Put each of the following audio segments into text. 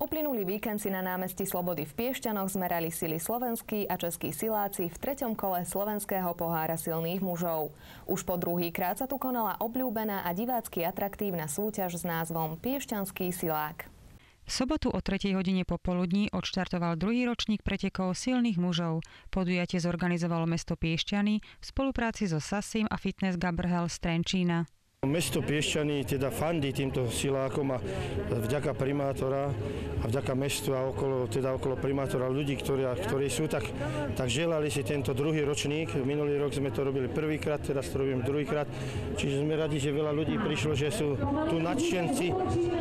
Uplynulý víkend si na námestí Slobody v Piešťanoch zmerali sily slovenskí a českí siláci v 3. kole slovenského pohára silných mužov. Už po druhýkrát sa tu konala obľúbená a divácky atraktívna súťaž s názvom Piešťanský silák. V sobotu o 3. hodine popoludní odštartoval druhý ročník pretekov silných mužov. Podujatie zorganizovalo mesto Piešťany v spolupráci so SASIM a Fitness Gabrhel z Trenčína. Mesto Piešťany teda fandí týmto silákom a vďaka primátora a vďaka mestu a okolo primátora ľudí, ktorí sú, tak želali si tento druhý ročník. Minulý rok sme to robili prvýkrát, teraz to robíme druhýkrát. Čiže sme radi, že veľa ľudí prišlo, že sú tu nadšenci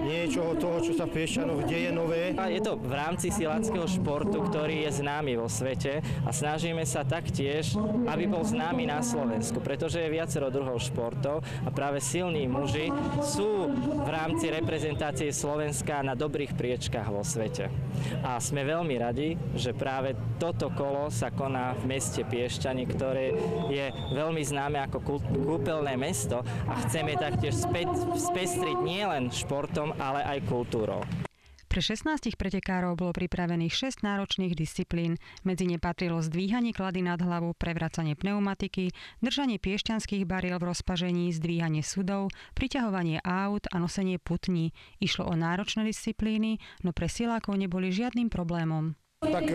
niečoho toho, čo sa v Piešťanoch deje nové. Je to v rámci siláckeho športu, ktorý je známy vo svete a snažíme sa taktiež, aby bol známy na Slovensku, pretože je viacero druhov športov a práve silní muži sú v rámci reprezentácie Slovenska na dobrých priečkách vo svete. A sme veľmi radi, že práve toto kolo sa koná v meste Piešťany, ktoré je veľmi známe ako kúpeľné mesto a chceme taktiež spestriť nielen športom, ale aj kultúrou. Pre 16 pretekárov bolo pripravených 6 náročných disciplín. Medzi ne patrilo zdvíhanie klady nad hlavu, prevracanie pneumatiky, držanie piešťanských bariel v rozpažení, zdvíhanie sudov, priťahovanie aut a nosenie putní. Išlo o náročné disciplíny, no pre silákov neboli žiadnym problémom. Tak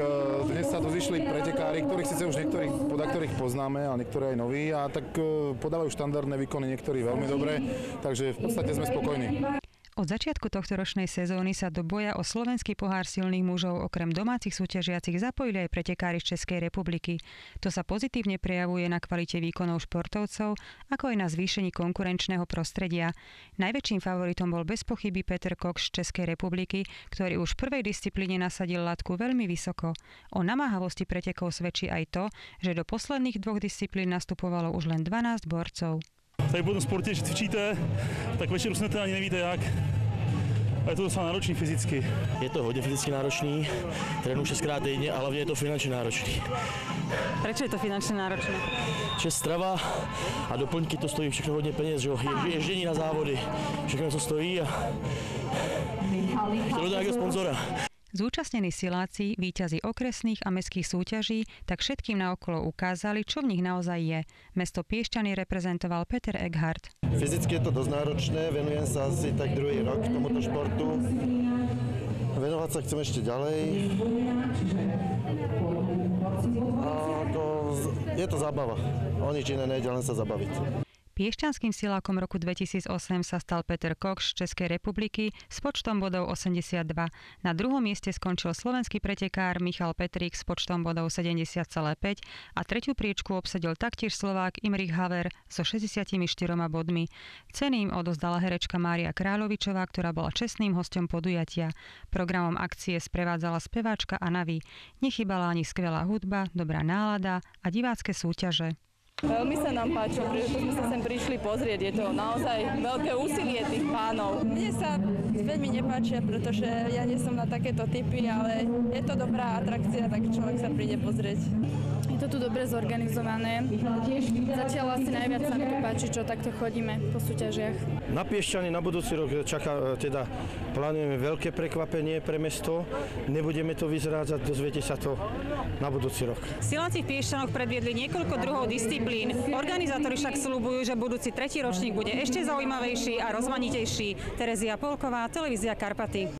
dnes sa tu zišli pretekári, ktorých síce už niektorých poznáme, a niektorí aj noví, a tak podávajú štandardné výkony, niektorí veľmi dobre, takže v podstate sme spokojní. Od začiatku tohto ročnej sezóny sa do boja o slovenský pohár silných mužov okrem domácich súťažiacich zapojili aj pretekári z Českej republiky. To sa pozitívne prejavuje na kvalite výkonov športovcov, ako aj na zvýšení konkurenčného prostredia. Najväčším favoritom bol bez pochyby Peter Cox z Českej republiky, ktorý už v prvej disciplíne nasadil latku veľmi vysoko. O namáhavosti pretekov svedčí aj to, že do posledných dvoch disciplín nastupovalo už len 12 borcov. Tady po tom sportě, že cvičíte, tak večer usnete ani nevíte jak. A je to docela náročný fyzicky. Je to hodně fyzicky náročný, trénuji 6krát týdně a hlavně je to finančně náročný. Prečo je to finančně náročné? Strava a doplňky, to stojí všechno hodně peněz, že jo? Ježdění na závody, všechno to stojí a to do nějakého sponzora. Zúčastnení siláci, víťazi okresných a mestských súťaží, tak všetkým naokolo ukázali, čo v nich naozaj je. Mesto Piešťany reprezentoval Peter Eckhardt. Fyzicky je to dosť náročné, venujem sa asi tak druhý rok tomuto športu. Venovať sa chcem ešte ďalej. A je to zábava. O nič iné nejde, len sa zabaviť. Piešťanským silákom roku 2008 sa stal Peter Cox z Českej republiky s počtom bodov 82. Na druhom mieste skončil slovenský pretekár Michal Petrík s počtom bodov 70,5 a tretiu priečku obsadil taktiež Slovák Imrich Haver so 64 bodmi. Ceny im odozdala herečka Mária Kráľovičová, ktorá bola čestným hosťom podujatia. Programom akcie sprevádzala speváčka Anavi. Nechybala ani skvelá hudba, dobrá nálada a divácke súťaže. Veľmi sa nám páčilo, pretože sme sa sem prišli pozrieť. Je to naozaj veľké úsilie tých pánov. Mne sa veľmi nepáčia, pretože ja nie som na takéto typy, ale je to dobrá atrakcia, tak človek sa príde pozrieť. Je to tu dobre zorganizované. Zatiaľ asi najviac sa mi to páči, čo takto chodíme po súťažiach. Na Piešťany na budúci rok plánujeme veľké prekvapenie pre mesto. Nebudeme to vyzrádzať, dozviete sa to na budúci rok. Siláci v Piešťanoch predviedli niekoľko druhov disciplín. Organizátori však sľubujú, že budúci tretí ročník bude ešte zaujímavejší a rozmanitejší. Terezia Polková, Televízia Karpaty.